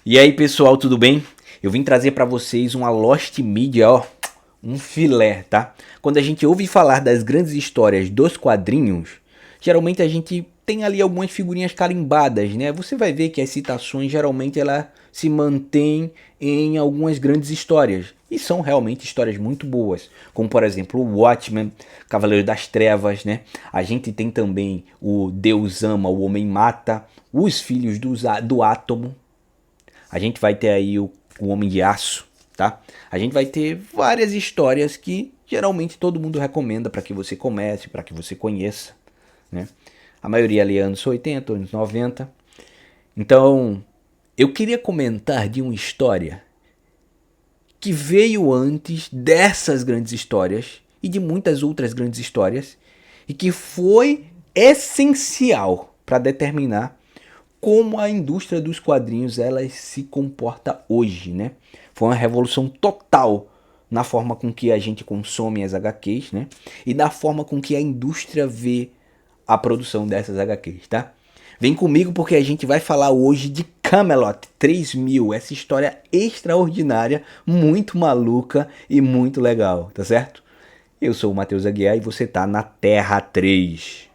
E aí pessoal, tudo bem? Eu vim trazer pra vocês uma Lost Media, ó, um filé, tá? Quando a gente ouve falar das grandes histórias dos quadrinhos, geralmente a gente tem ali algumas figurinhas carimbadas, né? Você vai ver que as citações geralmente ela se mantêm em algumas grandes histórias. E são realmente histórias muito boas, como por exemplo o Watchmen, Cavaleiro das Trevas, né? A gente tem também o Deus Ama, o Homem Mata, Os Filhos do Átomo. A gente vai ter aí o Homem de Aço, tá? A gente vai ter várias histórias que geralmente todo mundo recomenda para que você comece, para que você conheça, né? A maioria ali é anos 80, anos 90. Então, eu queria comentar de uma história que veio antes dessas grandes histórias e de muitas outras grandes histórias e que foi essencial para determinar como a indústria dos quadrinhos ela se comporta hoje, né? Foi uma revolução total na forma com que a gente consome as HQs, né? E na forma com que a indústria vê a produção dessas HQs, tá? Vem comigo porque a gente vai falar hoje de Camelot 3000, essa história extraordinária, muito maluca e muito legal, tá certo? Eu sou o Matheus Aguiar e você tá na Terra 3.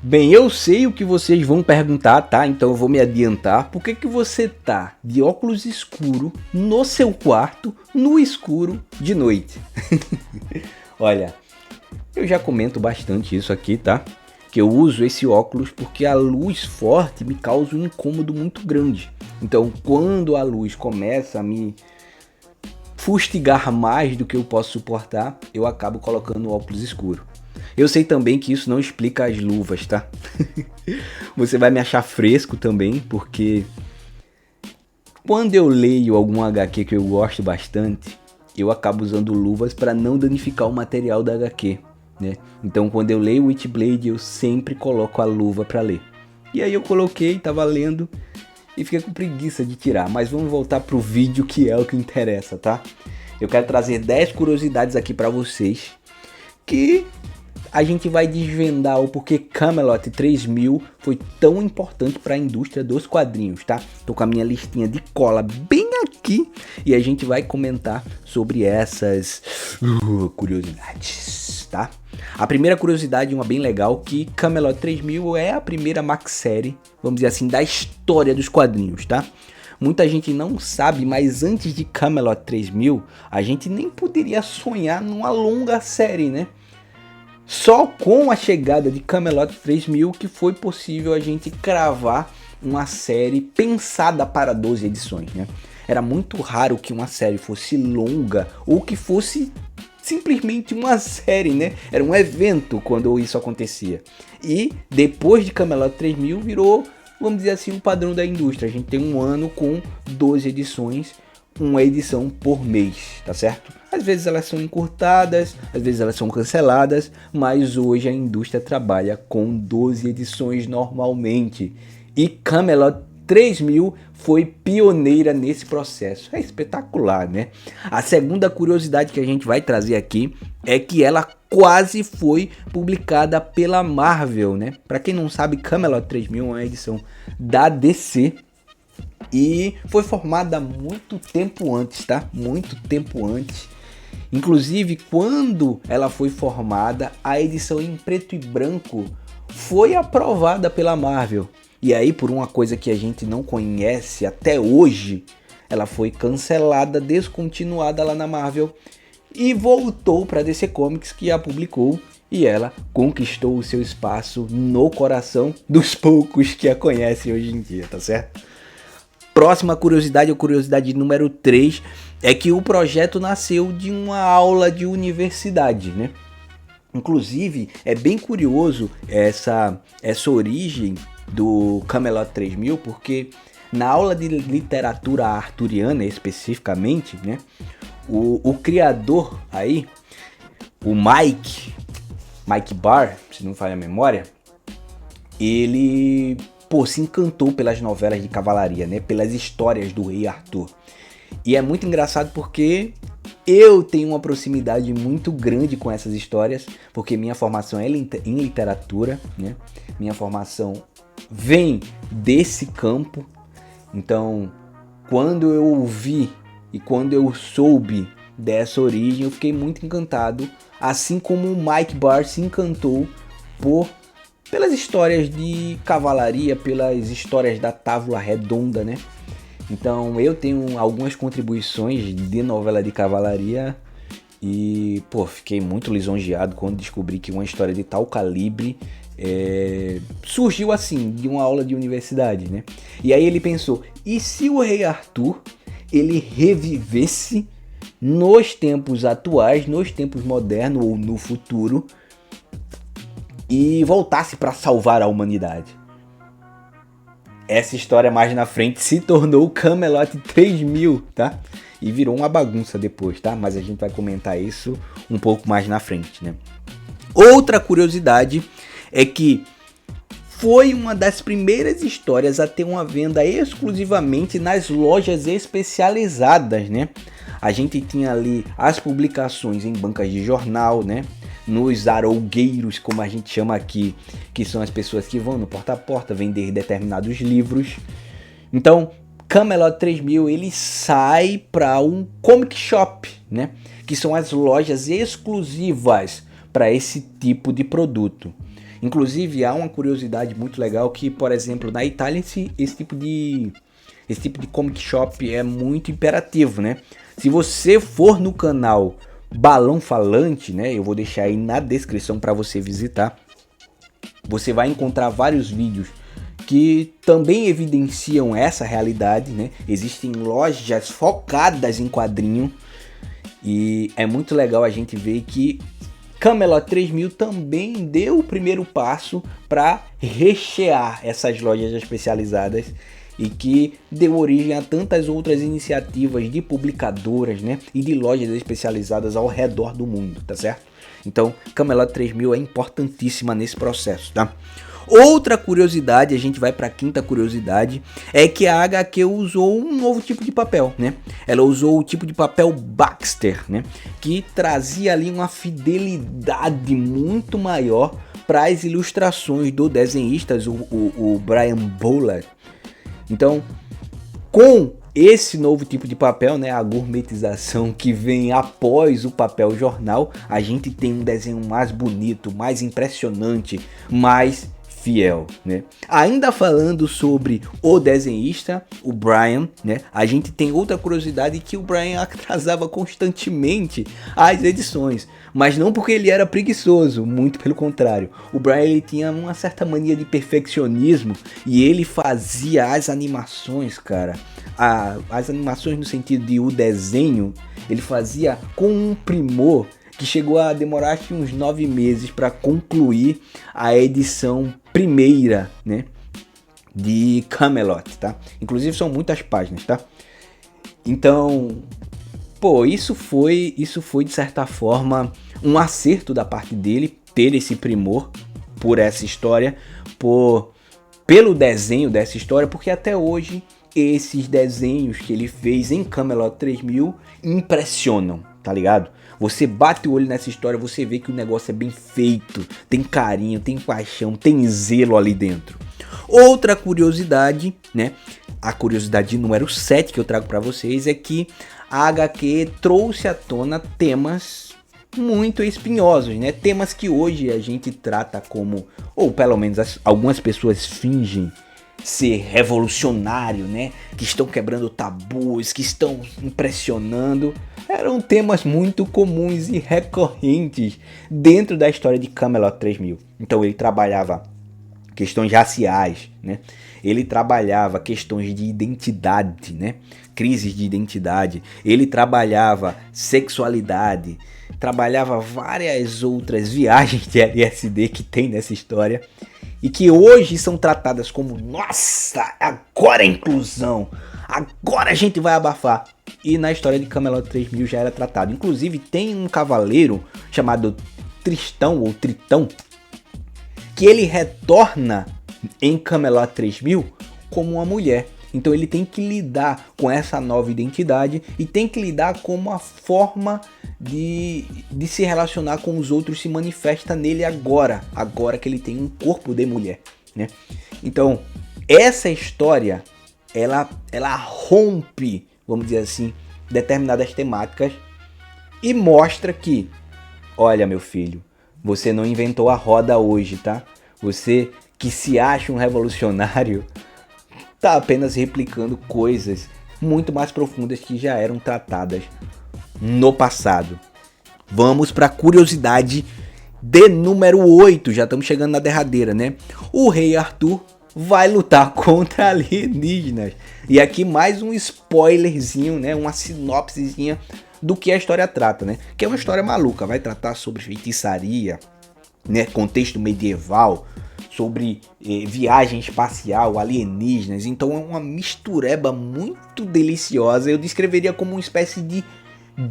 Bem, eu sei o que vocês vão perguntar, tá? Então eu vou me adiantar. Por que que você tá de óculos escuro no seu quarto, no escuro, de noite? Olha, eu já comento bastante isso aqui, tá? Que eu uso esse óculos porque a luz forte me causa um incômodo muito grande. Então, quando a luz começa a me fustigar mais do que eu posso suportar, eu acabo colocando o óculos escuro. Eu sei também que isso não explica as luvas, tá? Você vai me achar fresco também, porque quando eu leio algum HQ que eu gosto bastante, eu acabo usando luvas para não danificar o material da HQ, né? Então quando eu leio Witchblade, eu sempre coloco a luva para ler. E aí eu coloquei, tava lendo e fiquei com preguiça de tirar. Mas vamos voltar pro vídeo que é o que interessa, tá? Eu quero trazer 10 curiosidades aqui para vocês que a gente vai desvendar o porquê Camelot 3000 foi tão importante para a indústria dos quadrinhos, tá? Tô com a minha listinha de cola bem aqui e a gente vai comentar sobre essas curiosidades, tá? A primeira curiosidade, uma bem legal, que Camelot 3000 é a primeira maxi-série, vamos dizer assim, da história dos quadrinhos, tá? Muita gente não sabe, mas antes de Camelot 3000, a gente nem poderia sonhar numa longa série, né? Só com a chegada de Camelot 3000 que foi possível a gente cravar uma série pensada para 12 edições, né? Era muito raro que uma série fosse longa ou que fosse simplesmente uma série, né? Era um evento quando isso acontecia. E depois de Camelot 3000 virou, vamos dizer assim, o padrão da indústria. A gente tem um ano com 12 edições, uma edição por mês, tá certo? Às vezes elas são encurtadas, às vezes elas são canceladas, mas hoje a indústria trabalha com 12 edições normalmente. E Camelot 3000 foi pioneira nesse processo. É espetacular, né? A segunda curiosidade que a gente vai trazer aqui é que ela quase foi publicada pela Marvel, né? Para quem não sabe, Camelot 3000 é uma edição da DC. E foi formada muito tempo antes, tá? Muito tempo antes. Inclusive, quando ela foi formada, a edição em preto e branco foi aprovada pela Marvel. E aí, por uma coisa que a gente não conhece até hoje, ela foi cancelada, descontinuada lá na Marvel e voltou para a DC Comics, que a publicou. E ela conquistou o seu espaço no coração dos poucos que a conhecem hoje em dia, tá certo? Próxima curiosidade, a curiosidade número 3, é que o projeto nasceu de uma aula de universidade, né? Inclusive, é bem curioso essa origem do Camelot 3000, porque na aula de literatura arturiana, especificamente, né? O criador aí, o Mike Barr, se não me falha a memória, ele se encantou pelas novelas de cavalaria, né? Pelas histórias do rei Arthur. E é muito engraçado porque Eu tenho uma proximidade muito grande com essas histórias, porque minha formação é em literatura, né? Minha formação vem desse campo. Então, quando eu ouvi e quando eu soube dessa origem, eu fiquei muito encantado, assim como o Mike Barr se encantou pelas histórias de cavalaria, pelas histórias da Távola Redonda, né? Então eu tenho algumas contribuições de novela de cavalaria e, fiquei muito lisonjeado quando descobri que uma história de tal calibre surgiu assim, de uma aula de universidade, né? E aí ele pensou, e se o Rei Arthur, ele revivesse nos tempos atuais, nos tempos modernos ou no futuro, e voltasse para salvar a humanidade? Essa história mais na frente se tornou o Camelot 3000, tá? E virou uma bagunça depois, tá? Mas a gente vai comentar isso um pouco mais na frente, né? Outra curiosidade é que foi uma das primeiras histórias a ter uma venda exclusivamente nas lojas especializadas, né? A gente tinha ali as publicações em bancas de jornal, né? Nos arougueiros, como a gente chama aqui, que são as pessoas que vão no porta a porta vender determinados livros. Então, Camelot 3000 ele sai para um comic shop, né? Que são as lojas exclusivas para esse tipo de produto. Inclusive, há uma curiosidade muito legal que, por exemplo, na Itália esse tipo de comic shop é muito imperativo, né? Se você for no canal Balão Falante, né? Eu vou deixar aí na descrição para você visitar. Você vai encontrar vários vídeos que também evidenciam essa realidade, né? Existem lojas focadas em quadrinho e é muito legal a gente ver que Camelot 3000 também deu o primeiro passo para rechear essas lojas especializadas e que deu origem a tantas outras iniciativas de publicadoras, né, e de lojas especializadas ao redor do mundo, tá certo? Então, Camelot 3000 é importantíssima nesse processo, tá? Outra curiosidade, a gente vai para a quinta curiosidade, é que a HQ usou um novo tipo de papel, né? Ela usou o tipo de papel Baxter, né? Que trazia ali uma fidelidade muito maior para as ilustrações do desenhista, o Brian Bowler. Então, com esse novo tipo de papel, né, a gourmetização que vem após o papel jornal, a gente tem um desenho mais bonito, mais impressionante, mais fiel, né? Ainda falando sobre o desenhista, o Brian, né? A gente tem outra curiosidade que o Brian atrasava constantemente as edições, mas não porque ele era preguiçoso, muito pelo contrário. O Brian ele tinha uma certa mania de perfeccionismo e ele fazia as animações, cara. As animações no sentido de o desenho, ele fazia com um primor que chegou a demorar acho que uns 9 meses para concluir a edição primeira, né, de Camelot, tá? Inclusive são muitas páginas, tá? Então, isso foi de certa forma um acerto da parte dele ter esse primor por essa história, pelo desenho dessa história, porque até hoje esses desenhos que ele fez em Camelot 3000 impressionam, tá ligado? Você bate o olho nessa história, você vê que o negócio é bem feito, tem carinho, tem paixão, tem zelo ali dentro. Outra curiosidade, né? A curiosidade número 7 que eu trago para vocês é que a HQ trouxe à tona temas muito espinhosos, né? Temas que hoje a gente trata como, ou pelo menos algumas pessoas fingem ser revolucionário, né? Que estão quebrando tabus, que estão impressionando. Eram temas muito comuns e recorrentes dentro da história de Camelot 3000. Então ele trabalhava questões raciais, né? Ele trabalhava questões de identidade, né? Crises de identidade. Ele trabalhava sexualidade, trabalhava várias outras viagens de LSD que tem nessa história e que hoje são tratadas como, nossa, agora é inclusão, agora a gente vai abafar. E na história de Camelot 3000 já era tratado. Inclusive tem um cavaleiro chamado Tristão ou Tritão, que ele retorna em Camelot 3000 como uma mulher. Então ele tem que lidar com essa nova identidade e tem que lidar com uma forma de se relacionar com os outros se manifesta nele agora que ele tem um corpo de mulher, né? Então essa história ela rompe, vamos dizer assim, determinadas temáticas e mostra que, olha meu filho, você não inventou a roda hoje, tá? Você que se acha um revolucionário tá apenas replicando coisas muito mais profundas que já eram tratadas no passado. Vamos para a curiosidade de número 8, já estamos chegando na derradeira, né? O rei Arthur vai lutar contra alienígenas. E aqui mais um spoilerzinho, né? Uma sinopsezinha do que a história trata, né? Que é uma história maluca, vai tratar sobre feitiçaria, né? Contexto medieval, sobre viagem espacial, alienígenas. Então é uma mistureba muito deliciosa. Eu descreveria como uma espécie de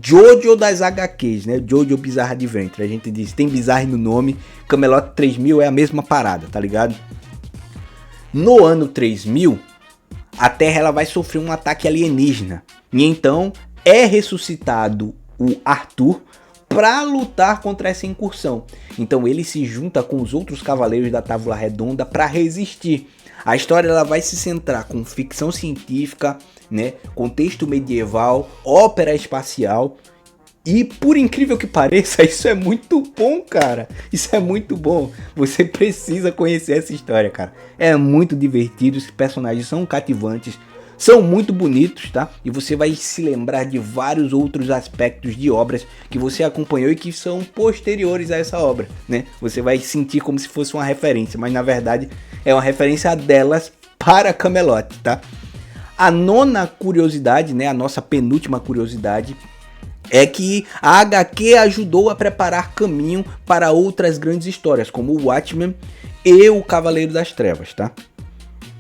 Jojo das HQs, né? Jojo Bizarre Adventure. A gente diz, tem Bizarre no nome. Camelot 3000 é a mesma parada, tá ligado? No ano 3000, a Terra ela vai sofrer um ataque alienígena. E então é ressuscitado o Arthur para lutar contra essa incursão. Então ele se junta com os outros cavaleiros da Távola Redonda para resistir. A história ela vai se centrar com ficção científica, né, contexto medieval, ópera espacial. E por incrível que pareça, isso é muito bom, cara. Isso é muito bom. Você precisa conhecer essa história, cara. É muito divertido, os personagens são cativantes, são muito bonitos, tá? E você vai se lembrar de vários outros aspectos de obras que você acompanhou e que são posteriores a essa obra, né? Você vai sentir como se fosse uma referência, mas na verdade é uma referência delas para Camelot, tá? A nona curiosidade, né? A nossa penúltima curiosidade é que a HQ ajudou a preparar caminho para outras grandes histórias, como o Watchmen e o Cavaleiro das Trevas, tá?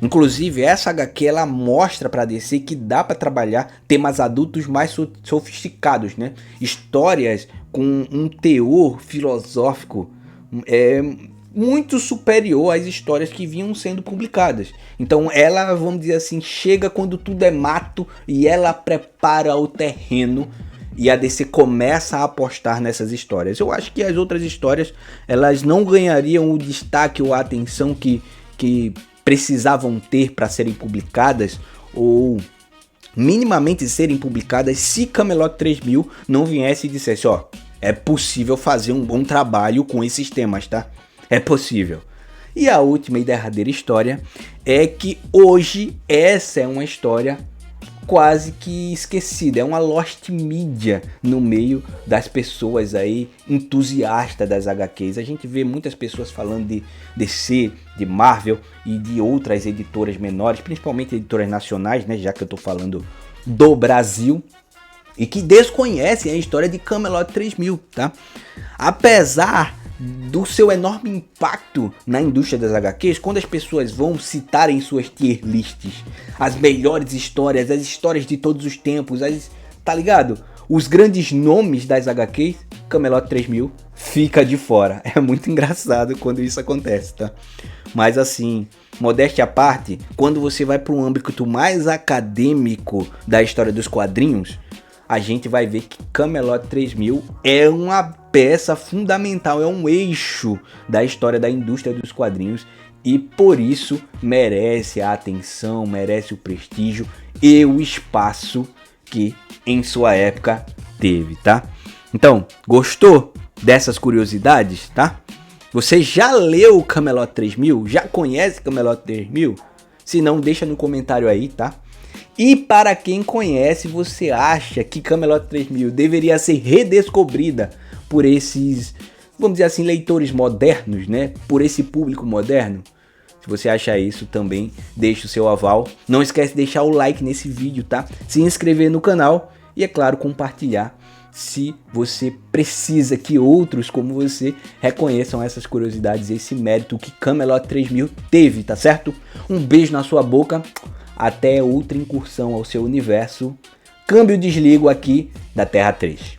Inclusive, essa HQ ela mostra para DC que dá para trabalhar temas adultos mais sofisticados, né? Histórias com um teor filosófico muito superior às histórias que vinham sendo publicadas. Então ela, vamos dizer assim, chega quando tudo é mato e ela prepara o terreno. E a DC começa a apostar nessas histórias. Eu acho que as outras histórias elas não ganhariam o destaque ou a atenção que precisavam ter para serem publicadas ou minimamente serem publicadas se Camelot 3000 não viesse e dissesse, ó, é possível fazer um bom trabalho com esses temas, tá? É possível. E a última e derradeira história é que hoje essa é uma história quase que esquecida, é uma lost media no meio das pessoas aí entusiastas das HQs. A gente vê muitas pessoas falando de DC, de Marvel e de outras editoras menores, principalmente editoras nacionais, né, já que eu tô falando do Brasil, e que desconhecem a história de Camelot 3000, tá? Apesar do seu enorme impacto na indústria das HQs, quando as pessoas vão citar em suas tier lists as melhores histórias, as histórias de todos os tempos, tá ligado? Os grandes nomes das HQs, Camelot 3000 fica de fora. É muito engraçado quando isso acontece, tá? Mas assim, modéstia à parte, quando você vai para um âmbito mais acadêmico da história dos quadrinhos, a gente vai ver que Camelot 3000 é uma peça fundamental, é um eixo da história da indústria dos quadrinhos e por isso merece a atenção, merece o prestígio e o espaço que em sua época teve, tá? Então, gostou dessas curiosidades, tá? Você já leu Camelot 3000? Já conhece Camelot 3000? Se não, deixa no comentário aí, tá? E para quem conhece, você acha que Camelot 3000 deveria ser redescobrida por esses, vamos dizer assim, leitores modernos, né? Por esse público moderno? Se você acha isso, também deixa o seu aval. Não esquece de deixar o like nesse vídeo, tá? Se inscrever no canal e, é claro, compartilhar se você precisa que outros como você reconheçam essas curiosidades e esse mérito que Camelot 3000 teve, tá certo? Um beijo na sua boca. Até outra incursão ao seu universo. Câmbio desligo aqui da Terra 3.